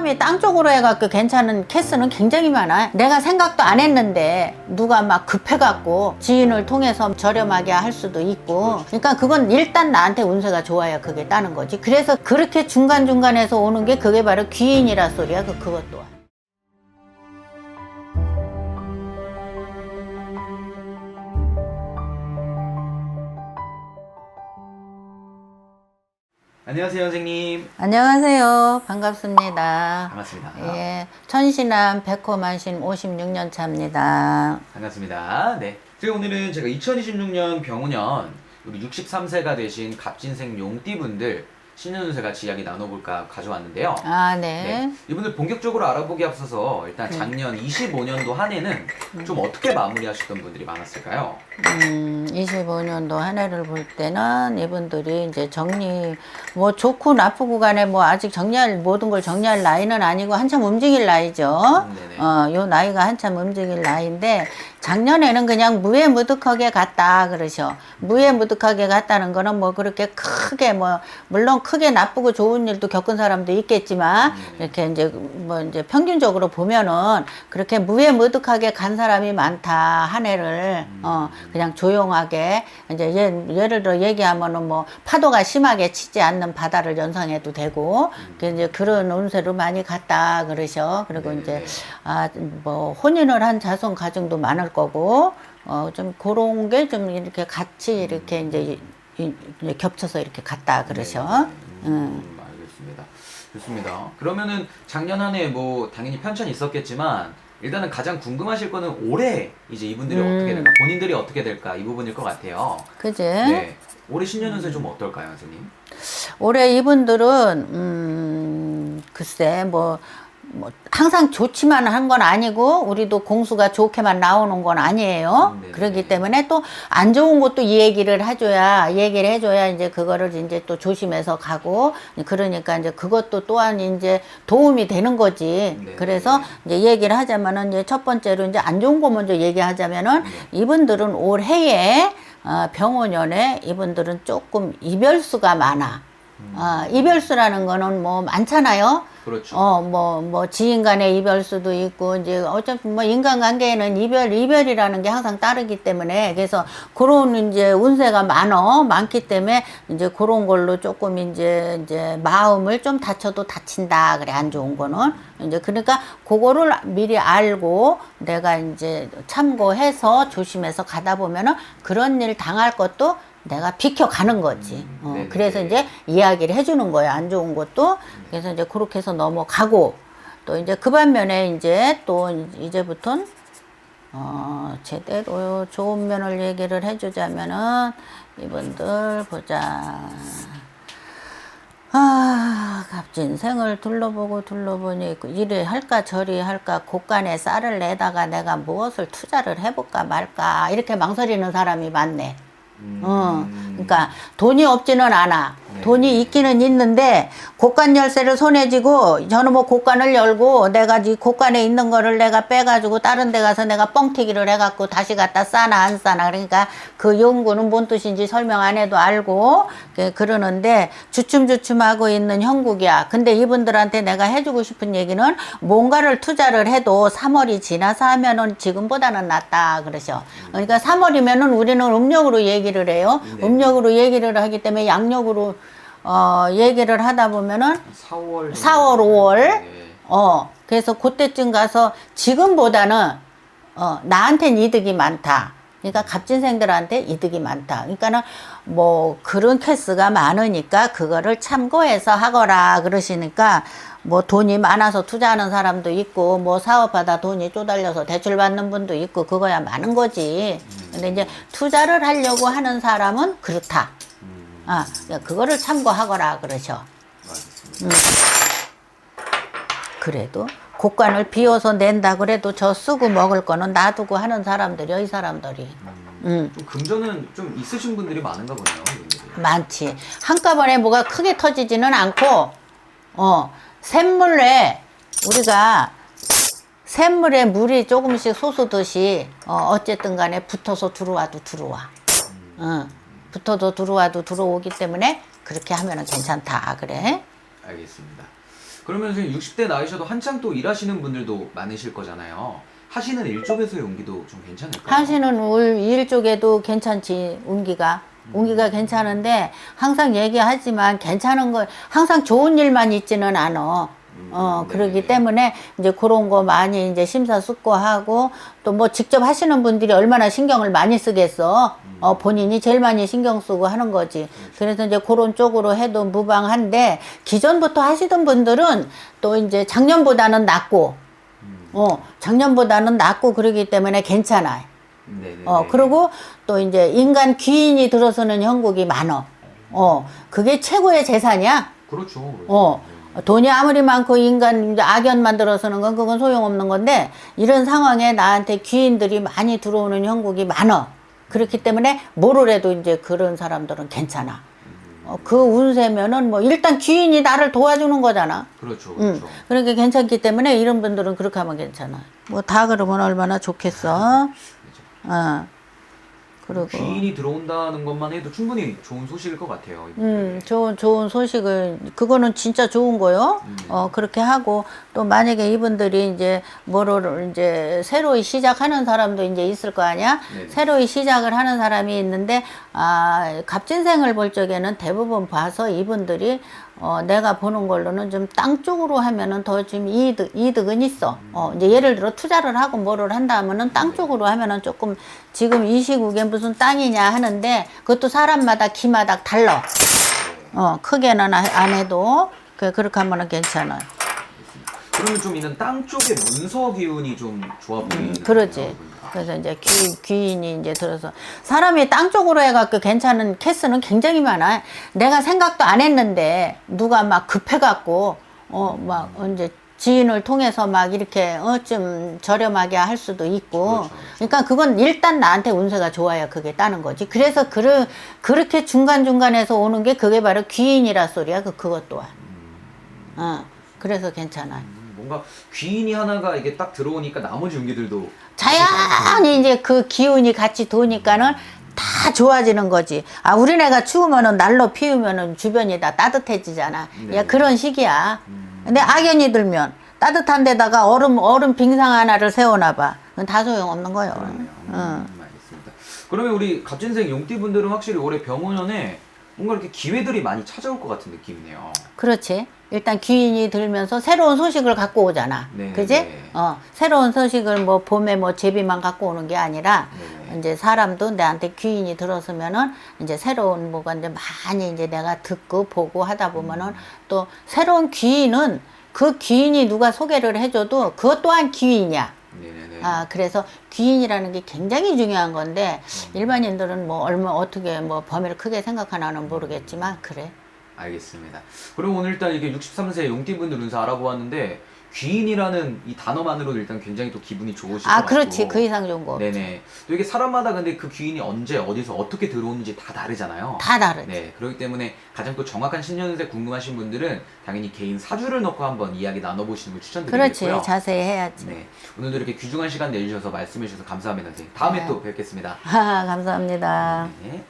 사람이 땅 쪽으로 해갖고 괜찮은 케이스는 굉장히 많아. 내가 생각도 안 했는데 누가 막 급해갖고 지인을 통해서 저렴하게 할 수도 있고. 그러니까 그건 일단 나한테 운세가 좋아야 그게 따는 거지. 그래서 그렇게 중간중간에서 오는 게 그게 바로 귀인이라 소리야. 그것도. 안녕하세요, 선생님. 안녕하세요. 반갑습니다. 반갑습니다. 예, 천신암 백호만신 56년 차입니다. 반갑습니다. 네. 그리고 오늘은 제가 2026년 병오년 우리 63세가 되신 갑진생 용띠분들 신년운세 같이 이야기 나눠볼까 가져왔는데요. 아, 네. 네. 이분들 본격적으로 알아보기 앞서서 일단 작년 25년도 한 해는 좀 어떻게 마무리하셨던 분들이 많았을까요? 25년도 한 해를 볼 때는 이분들이 이제 정리, 뭐 좋고 나쁘고 간에 뭐 아직 모든 걸 정리할 나이는 아니고 한참 움직일 나이죠. 네네. 요 나이가 한참 움직일 나이인데 작년에는 그냥 무해무득하게 갔다 그러셔. 무해무득하게 갔다는 거는 뭐 그렇게 크게 뭐 물론 크게 나쁘고 좋은 일도 겪은 사람도 있겠지만 이렇게 이제 뭐 이제 평균적으로 보면은 그렇게 무해무득하게 간 사람이 많다. 한 해를 그냥 조용하게 이제 예를 들어 얘기하면은 뭐 파도가 심하게 치지 않는 바다를 연상해도 되고 이제 그런 운세로 많이 갔다 그러셔. 그리고 이제 뭐 혼인을 한 자손 가정도 많을 거고 좀 그런 게 좀 이렇게 같이 이렇게 이제 겹쳐서 이렇게 갔다 그러셔. 알겠습니다. 좋습니다. 그러면은 작년 한 해 뭐 당연히 편찬이 있었겠지만 일단은 가장 궁금하실 거는 올해 이제 이분들이 어떻게 될까, 본인들이 어떻게 될까 이 부분일 것 같아요. 그지? 네. 올해 신년운세 좀 어떨까요, 선생님? 올해 이분들은 글쎄 뭐 항상 좋지만 한 건 아니고 우리도 공수가 좋게만 나오는 건 아니에요. 네네. 그렇기 때문에 또 안 좋은 것도 얘기를 해줘야 이제 그거를 이제 또 조심해서 가고 그러니까 이제 그것도 또한 이제 도움이 되는 거지. 네네. 그래서 이제 얘기를 하자면은 이제 첫 번째로 이제 안 좋은 거 먼저 얘기하자면은 이분들은 올해에 병오년에 이분들은 조금 이별수가 많아. 이별수라는 거는 뭐 많잖아요. 그렇죠. 뭐 지인 간의 이별수도 있고 이제 어차피 뭐 인간관계에는 이별이라는 게 항상 따르기 때문에 그래서 그런 이제 운세가 많기 때문에 이제 그런 걸로 조금 이제 마음을 좀 다쳐도 다친다 그래. 안 좋은 거는 이제 그러니까 그거를 미리 알고 내가 이제 참고해서 조심해서 가다 보면은 그런 일 당할 것도 내가 비켜가는 거지. 그래서 이제 이야기를 해주는 거야. 안 좋은 것도. 그래서 이제 그렇게 해서 넘어가고, 또 이제 그 반면에 이제 또 이제부터는, 제대로 좋은 면을 얘기를 해주자면은, 이분들 보자. 갑진생을 둘러보니 이래 할까 저리 할까 곳간에 쌀을 내다가 내가 무엇을 투자를 해볼까 말까 이렇게 망설이는 사람이 많네. 그러니까 돈이 없지는 않아. 돈이 있기는 있는데 곳간 열쇠를 손에 쥐고 저는 뭐 곳간을 열고 내가 이 곳간에 있는 거를 내가 빼가지고 다른 데 가서 내가 뻥튀기를 해갖고 다시 갖다 싸나 안 싸나 그러니까 그 연구는 뭔 뜻인지 설명 안 해도 알고 그러는데 주춤주춤하고 있는 형국이야. 근데 이분들한테 내가 해주고 싶은 얘기는 뭔가를 투자를 해도 3월이 지나서 하면은 지금보다는 낫다 그러셔. 그러니까 3월이면은 우리는 음력으로 얘기를 해요. 음력으로 얘기를 하기 때문에 양력으로 얘기를 하다 보면은 4월, 5월 네. 그래서 그때쯤 가서 지금보다는 나한텐 이득이 많다. 그러니까 갑진생들한테 이득이 많다. 그러니까는 뭐 그런 케이스가 많으니까 그거를 참고해서 하거라 그러시니까 뭐 돈이 많아서 투자하는 사람도 있고 뭐 사업하다 돈이 쪼달려서 대출 받는 분도 있고 그거야 많은 거지. 근데 이제 투자를 하려고 하는 사람은 그렇다. 그거를 참고하거라 그러셔. 그래도 곳간을 비워서 낸다 그래도 저 쓰고 먹을 거는 놔두고 하는 사람들이요, 이 사람들이. 좀 금전은 좀 있으신 분들이 많은가 보네요. 이분들이. 많지. 한꺼번에 뭐가 크게 터지지는 않고, 샘물에, 우리가 샘물에 물이 조금씩 솟으듯이, 어쨌든 간에 붙어서 들어와도 들어와. 붙어도 들어와도 들어오기 때문에 그렇게 하면은 괜찮다. 그래. 알겠습니다. 그러면 선생님 60대 나이셔도 한창 또 일하시는 분들도 많으실 거잖아요. 하시는 일 쪽에서의 운기도 좀 괜찮을까요? 하시는 일 쪽에도 괜찮지, 운기가. 운기가 괜찮은데, 항상 얘기하지만 괜찮은 거, 항상 좋은 일만 있지는 않아. 그러기 네네네. 때문에 이제 그런 거 많이 이제 심사숙고하고 또 뭐 직접 하시는 분들이 얼마나 신경을 많이 쓰겠어. 본인이 제일 많이 신경 쓰고 하는 거지. 그래서 이제 그런 쪽으로 해도 무방한데 기존부터 하시던 분들은 또 이제 작년보다는 낫고, 작년보다는 낫고 그러기 때문에 괜찮아. 네네네. 그리고 또 이제 인간 귀인이 들어서는 형국이 많어. 그게 최고의 재산이야. 그렇죠. 그렇죠. 돈이 아무리 많고 인간 이제 악연만 들어서는 건 그건 소용없는 건데 이런 상황에 나한테 귀인들이 많이 들어오는 형국이 많아. 그렇기 때문에 뭐를 해도 이제 그런 사람들은 괜찮아. 그 운세면은 뭐 일단 귀인이 나를 도와주는 거잖아. 그렇죠. 그렇죠. 그러니까 괜찮기 때문에 이런 분들은 그렇게 하면 괜찮아. 뭐 다 그러면 얼마나 좋겠어. 그리고 귀인이 들어온다는 것만 해도 충분히 좋은 소식일 것 같아요. 이분들이. 좋은 소식을, 그거는 진짜 좋은 거요. 그렇게 하고, 또 만약에 이분들이 이제, 뭐를 이제, 새로이 시작하는 사람도 이제 있을 거 아니야? 네네. 새로이 시작을 하는 사람이 있는데, 갑진생을 볼 적에는 대부분 봐서 이분들이, 내가 보는 걸로는 좀 땅 쪽으로 하면은 더 좀 이득은 있어. 이제 예를 들어 투자를 하고 뭐를 한다 하면은 땅 쪽으로 하면은 조금 지금 이 시국에 무슨 땅이냐 하는데 그것도 사람마다 기마다 달라. 크게는 안 해도 그렇게 하면은 괜찮아요. 그러면 좀 있는 땅 쪽의 문서 기운이 좀 좋아 보이는. 그러지. 그래서 이제 귀인이 이제 들어서 사람이 땅 쪽으로 해갖고 괜찮은 케이스는 굉장히 많아. 내가 생각도 안 했는데 누가 막 급해갖고 막 이제 지인을 통해서 막 이렇게 좀 저렴하게 할 수도 있고. 그렇죠. 그러니까 그건 일단 나한테 운세가 좋아야 그게 따는 거지. 그래서 그렇게 중간중간에서 오는 게 그게 바로 귀인이라 소리야. 그것 또한. 그래서 괜찮아. 뭔가 귀인이 하나가 이게 딱 들어오니까 나머지 운기들도 자연히 이제 그 기운이 같이 도니까는 다 좋아지는 거지. 우리네가 추우면은 날로 피우면은 주변이 다 따뜻해지잖아. 네. 야, 그런 식이야. 근데 악연이 들면 따뜻한 데다가 얼음 빙상 하나를 세워놔봐. 그건 다 소용없는 거예요. 알겠습니다. 그러면 우리 갑진생 용띠분들은 확실히 올해 병원연에 뭔가 이렇게 기회들이 많이 찾아올 것 같은 느낌이네요. 그렇지. 일단 귀인이 들면서 새로운 소식을 갖고 오잖아. 네, 그지? 네. 새로운 소식을 뭐 봄에 뭐 제비만 갖고 오는 게 아니라 네. 이제 사람도 내한테 귀인이 들었으면은 이제 새로운 뭐가 이제 많이 이제 내가 듣고 보고 하다 보면은 또 새로운 귀인은 그 귀인이 누가 소개를 해줘도 그것 또한 귀인이야. 네네네. 그래서 귀인이라는 게 굉장히 중요한 건데 일반인들은 뭐 어떻게 뭐 범위를 크게 생각하나는 모르겠지만 그래. 알겠습니다. 그럼 오늘 일단 이게 63세 용띠분들 운세 알아보았는데 귀인이라는 이 단어만으로도 일단 굉장히 또 기분이 좋으실 것 같고. 그렇지. 그 이상 좋은 거 없지. 네네. 또 이게 사람마다 근데 그 귀인이 언제 어디서 어떻게 들어오는지 다 다르잖아요. 다 다르지. 네. 그렇기 때문에 가장 또 정확한 신년세 궁금하신 분들은 당연히 개인 사주를 넣고 한번 이야기 나눠보시는 걸 추천드리겠고요. 그렇지. 자세히 해야지. 네. 오늘도 이렇게 귀중한 시간 내주셔서 말씀해 주셔서 감사합니다. 선생님. 다음에 네. 또 뵙겠습니다. 감사합니다. 네.